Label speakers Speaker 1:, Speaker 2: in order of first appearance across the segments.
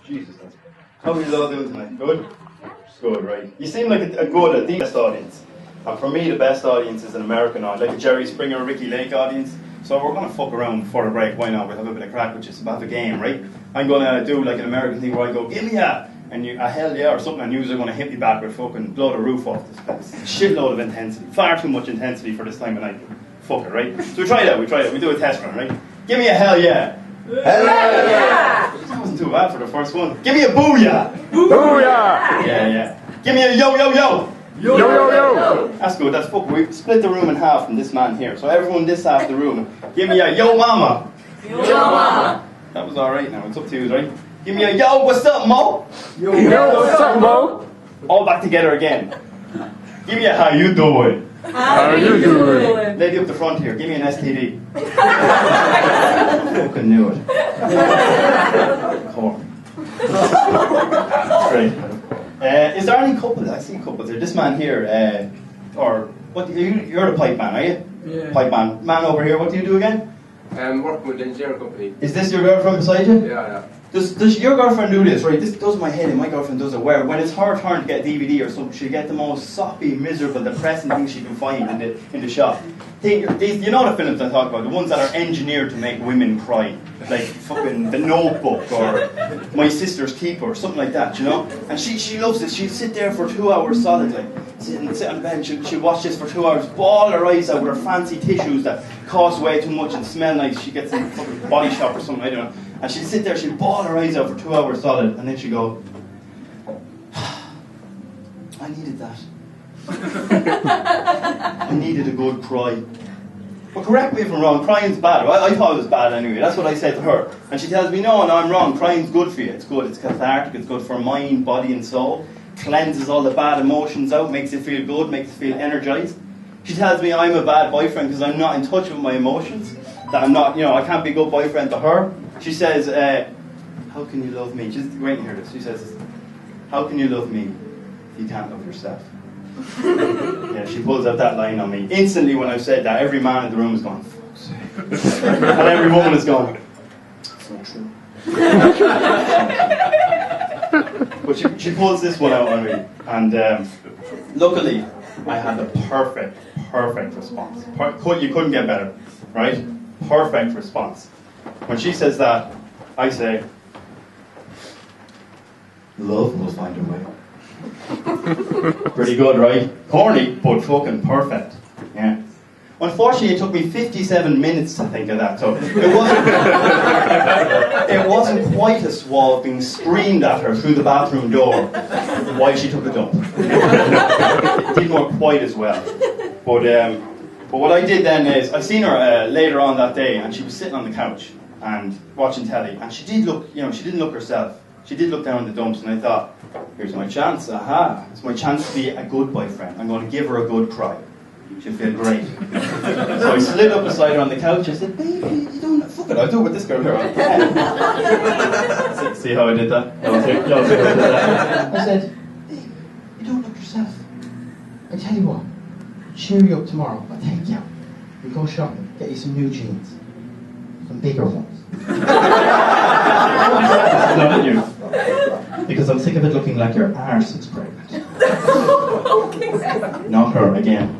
Speaker 1: Jesus. How are you all doing tonight? Good? Good, right. You seem like a good, the best audience. And for me, the best audience is an American audience, like a Jerry Springer or Ricky Lake audience. So we're going to fuck around before the break. Why not? We'll have a bit of crack, which is about the game, right? I'm going to do like an American thing where I go, give me a hell yeah or something, and you are going to hit me back with fucking blow the roof off this place. Shitload of intensity. Far too much intensity for this time of night. Fuck it, right? So we try that. We do a test run, right? Give me a hell yeah.
Speaker 2: Hell yeah!
Speaker 1: That wasn't too bad for the first one. Give me a booyah!
Speaker 2: Booyah!
Speaker 1: Yeah. Give me a yo yo yo!
Speaker 2: Yo yo yo!
Speaker 1: That's good, that's fuck. We split the room in half from this man here. So everyone this half of the room, give me a yo mama!
Speaker 2: Yo mama!
Speaker 1: That was alright now, it's up to you, right? Give me a yo, what's up, Mo?
Speaker 2: Yo, what's up, Mo?
Speaker 1: All back together again. Give me a how you doing?
Speaker 2: How you doing?
Speaker 1: Lady up the front here, give me an STD. Fucking knew it. Cork. Great. Is there any couples? I see couples here. This man here, or what? You're the pipe man, are you?
Speaker 3: Yeah.
Speaker 1: Pipe man. Man over here, what do you do again?
Speaker 3: Working with the engineering company.
Speaker 1: Is this your girlfriend beside you?
Speaker 3: Yeah.
Speaker 1: Does your girlfriend do this, right? This does my head in, my girlfriend does it, where when it's her turn to get a DVD or something, she'll get the most soppy, miserable, depressing things she can find in the shop. You know the films I talk about, the ones that are engineered to make women cry, like fucking The Notebook or My Sister's Keeper or something like that, you know? And she loves this. She'll sit there for 2 hours solid, like sit on the bed, she'll watch this for 2 hours, ball her eyes out with her fancy tissues that cost way too much and smell nice. She gets in a fucking body shop or something, I don't know. And she'd sit there, she'd bawl her eyes out for 2 hours solid, and then she'd go, I needed that. I needed a good cry. But correct me if I'm wrong, crying's bad. I thought it was bad anyway, that's what I said to her. And she tells me, no, I'm wrong, crying's good for you. It's good, it's cathartic, it's good for mind, body and soul. Cleanses all the bad emotions out, makes you feel good, makes you feel energized. She tells me I'm a bad boyfriend because I'm not in touch with my emotions. That I'm not, I can't be a good boyfriend to her. She says, how can you love me? Just wait and hear this. She says, how can you love me if you can't love yourself? Yeah, she pulls out that line on me. Instantly when I've said that, every man in the room is going, fuck's sake. And every woman is going, so true. But she pulls this one out on me. And luckily, I had the perfect response. You couldn't get better, right? Perfect response. When she says that, I say, love will find a way. Pretty good, right? Corny, but fucking perfect. Yeah. Unfortunately, it took me 57 minutes to think of that, so it wasn't quite a swab being screamed at her through the bathroom door while she took a dump. It didn't work quite as well. But what I did then is, I seen her later on that day, and she was sitting on the couch and watching telly, and she did look, she didn't look herself. She did look down the dumps, and I thought, here's my chance, it's my chance to be a good boyfriend. I'm going to give her a good cry. She'll feel great. So I slid up beside her on the couch, I said, baby, you don't, fuck it, I'll do it with this girl here. See how I did that? Y'all see how I did that? I said, babe, you don't look yourself. I tell you what, cheer you up tomorrow, I'll take you out. We go shopping, get you some new jeans. Some bigger ones. Not at you. Because I'm sick of it looking like your arse is pregnant. Not her again.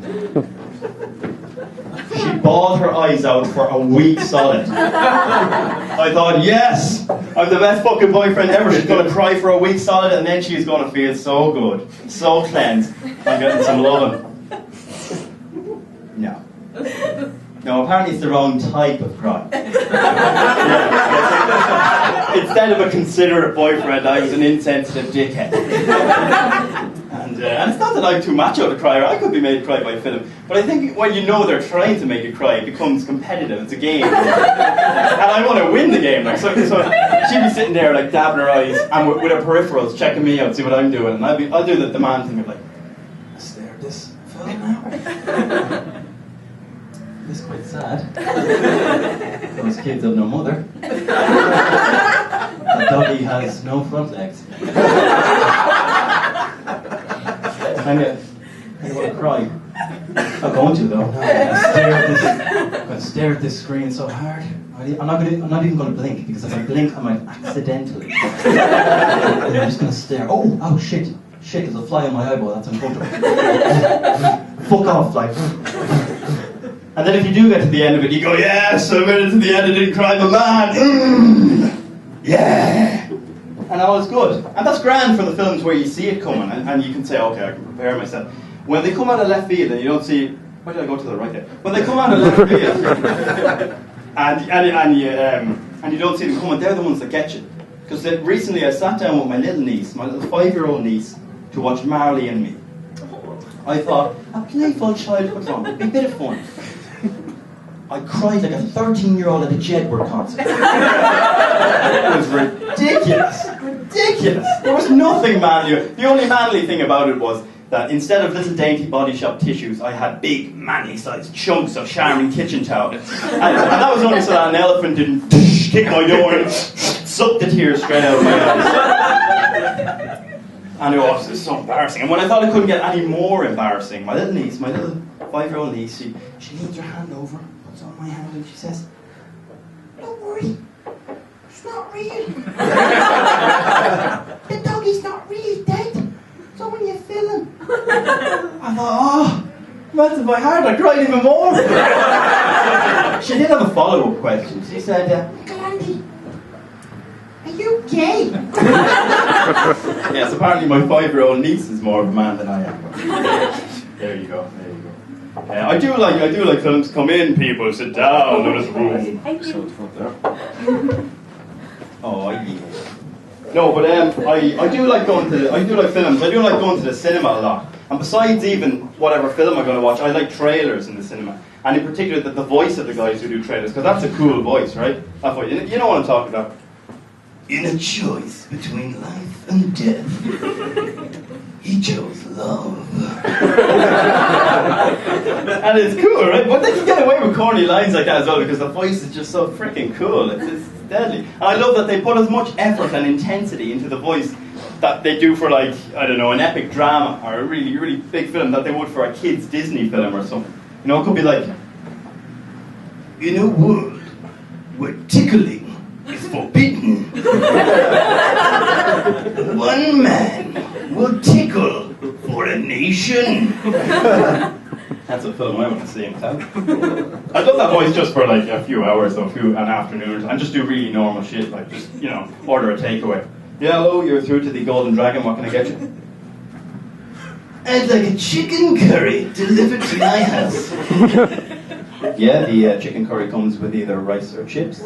Speaker 1: She bawled her eyes out for a week solid. I thought, yes, I'm the best fucking boyfriend ever. She's going to cry for a week solid, and then she's going to feel so good, so cleansed. I'm getting some loving. No. No, apparently it's the wrong type of cry. Yeah. Instead of a considerate boyfriend, I was an insensitive dickhead. And it's not that I'm too macho to cry, or I could be made to cry by film. But I think when you know they're trying to make you cry, it becomes competitive. It's a game. And I want to win the game. Like, so she'd be sitting there, like, dabbing her eyes, and with her peripherals, checking me out, see what I'm doing. And I'll do the man thing of, like, I stare at this film now. It's quite sad. Those kids have no mother. The doggy has no front legs. I want to cry. I'm going to though. I'm going to stare at this screen so hard. I'm not even going to blink, because if I blink, I might accidentally. And I'm just going to stare. Oh, shit, there's a fly on my eyeball, that's uncomfortable. Fuck off, like. And then if you do get to the end of it, you go, yes, I made it to the end, I didn't cry, my man. Yeah. And all is good. And that's grand for the films where you see it coming, and you can say, okay, I can prepare myself. When they come out of left field and you don't see, why did I go to the right there? When they come out of left field, and you don't see them coming, they're the ones that get you. Because recently I sat down with my little niece, my little 5-year-old niece, to watch Marley and Me. I thought, a playful childhood drama, it'd be a bit of fun. I cried like a 13-year-old at a Jedward concert. It was ridiculous. There was nothing manly. The only manly thing about it was that instead of little dainty Body Shop tissues, I had big, manly-sized chunks of Charmin kitchen towel. And that was only so that an elephant didn't kick my door and suck the tears straight out of my eyes. And it was so embarrassing. And when I thought it couldn't get any more embarrassing, my little niece, my little 5-year-old niece, she leans her hand over, puts on my hand, and she says, "Don't worry, it's not real. The doggy's not really dead. It's only a film." I thought, melted my heart, I cried even more. She did have a follow-up question. She said, "Uncle Andy, are you gay?" Yes, apparently my 5-year-old niece is more of a man than I am. There you go. I do like films. Come in, people, sit down. Notice the rules.
Speaker 4: Thank you.
Speaker 1: Oh yeah. No, but I do like films. I do like going to the cinema a lot. And besides even whatever film I'm going to watch, I like trailers in the cinema. And in particular, the voice of the guys who do trailers, because that's a cool voice, right? That voice, you know what I'm talking about. In a choice between life and death, he chose love. And it's cool, right? But they can get away with corny lines like that as well, because the voice is just so freaking cool. It's deadly. And I love that they put as much effort and intensity into the voice that they do for, like, I don't know, an epic drama or a really, really big film that they would for a kid's Disney film or something. You know, it could be like, in a world where tickling is forbidden, one man will tickle for a nation. That's a film I want to see in town. I'd love that voice just for like a few hours or an afternoon, and just do really normal shit, like just, you know, order a takeaway. Yeah, hello, you're through to the Golden Dragon, what can I get you? I'd like a chicken curry delivered to my house. Yeah, the chicken curry comes with either rice or chips.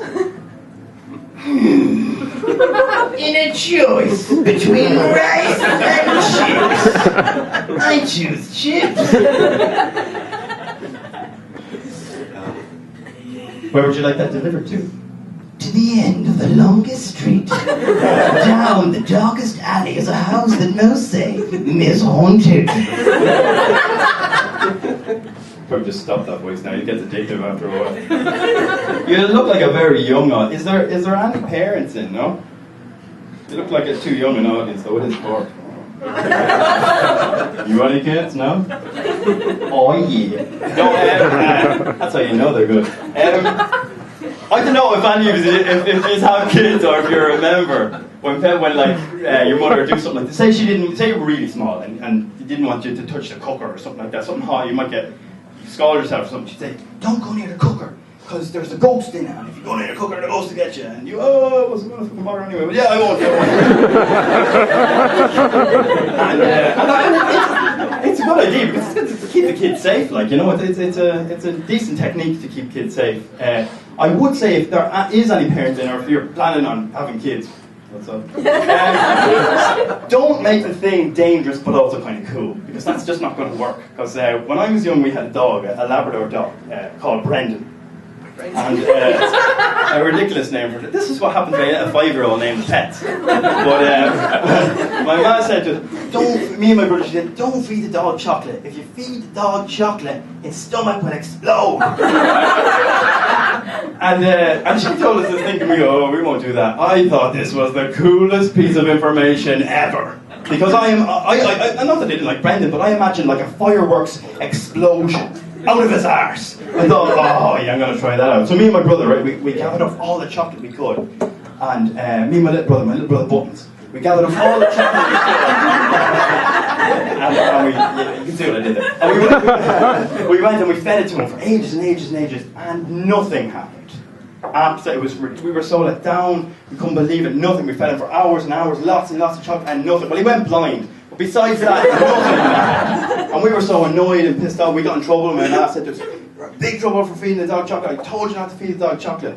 Speaker 1: In a choice between rice and chips, I choose chips. Where would you like that delivered to? To the end of the longest street. Down the darkest alley is a house that most say is haunted. Probably just stop that voice now, it gets addictive after a while. You look like a very young audience. Is there any parents in, no? You look like a too young an audience, though it is Cork. You any kids, no? Oh yeah. No, that's how you know they're good. I don't know if any of you have kids or if you remember when like your mother would do something like this. Say you were really small and you didn't want you to touch the cooker or something like that, something hot, you might get scald yourself or something. She'd say, "Don't go near the cooker, because there's a ghost in it, and if you go near the cooker, the ghost will get you." And you, I wasn't going to fucking bother anyway, but yeah, I won't. And it's a good idea, because it's to keep the kids safe, like, you know, it's a decent technique to keep kids safe. I would say if there is any parents in, or if you're planning on having kids, what's up? Don't make the thing dangerous but also kind of cool, because that's just not going to work. Because when I was young, we had a dog, a Labrador dog, called Brendan. And a ridiculous name for it. This is what happened to a 5-year-old named Pets. But my mum said to me and my brother, she said, "Don't feed the dog chocolate. If you feed the dog chocolate, its stomach will explode." And she told us this thing, and we go, "Oh, we won't do that." I thought this was the coolest piece of information ever. Because I not that I didn't like Brendan, but I imagined like a fireworks explosion out of his arse. I thought, oh yeah, I'm going to try that out. So me and my brother, right, we gathered up all the chocolate we could. And me and my little brother Buttons, we gathered up all the chocolate we could. and we, yeah, you can see what I did there. And we went and we fed it to him for ages and ages and ages, and nothing happened. Absolutely, we were so let down, we couldn't believe it, nothing. We fed him for hours and hours, lots and lots of chocolate, and nothing. Well, he went blind. But besides that, nothing happened. And we were so annoyed and pissed off, we got in trouble, and my dad said, "We're in big trouble for feeding the dog chocolate. I told you not to feed the dog chocolate."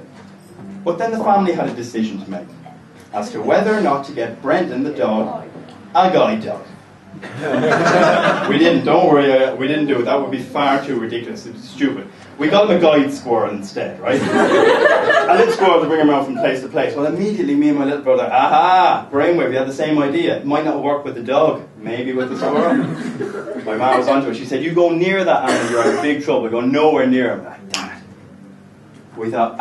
Speaker 1: But then the family had a decision to make as to whether or not to get Brendan, the dog, a guide dog. We didn't, don't worry, we didn't do it. That would be far too ridiculous. It was stupid. We got him a guide squirrel instead, right? A little squirrel to bring him around from place to place. Well, immediately me and my little brother, aha, brainwave, we had the same idea. It might not work with the dog, maybe with the squirrel. My mum was onto it. She said, "You go near that animal, you're in big trouble. Go nowhere near him." Like, damn it. We thought,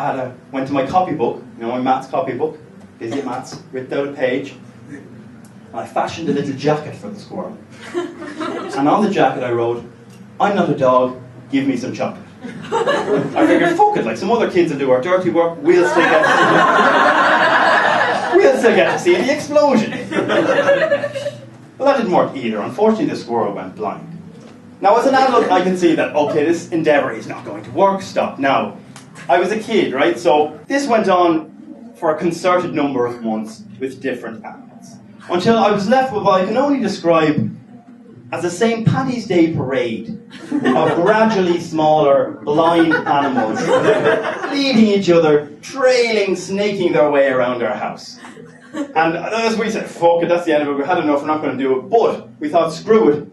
Speaker 1: went to my copybook, you know, my maths copybook, busy at maths, ripped out a page, and I fashioned a little jacket for the squirrel. And on the jacket I wrote, "I'm not a dog, give me some chocolate." I figured, fuck it, like some other kids will do our dirty work, we'll still get to see the explosion. Well, that didn't work either. Unfortunately, the squirrel went blind. Now, as an adult, I can see that, okay, this endeavour is not going to work, stop. Now, I was a kid, right? So this went on for a concerted number of months with different animals. Until I was left with what I can only describe as a St. Paddy's Day parade of gradually smaller, blind animals leading each other, trailing, snaking their way around our house. And as we said, fuck it, that's the end of it, we had enough, we're not going to do it. But we thought, screw it,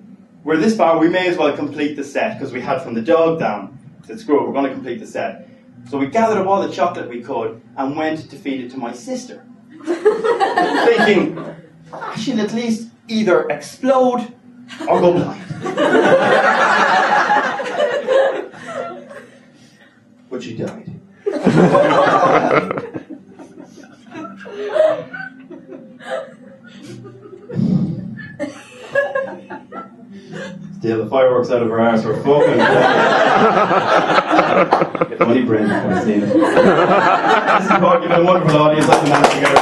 Speaker 1: we're this far, we may as well complete the set, because we had from the dog down. We said, screw it, we're going to complete the set. So we gathered up all the chocolate we could and went to feed it to my sister. Thinking, she'll at least either explode or go blind. But she died. Steal the fireworks out of her arse, we're fucking If only Brendan could have seen it. This is about, you've been a wonderful audience. That's the man together.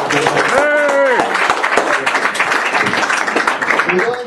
Speaker 2: Hey!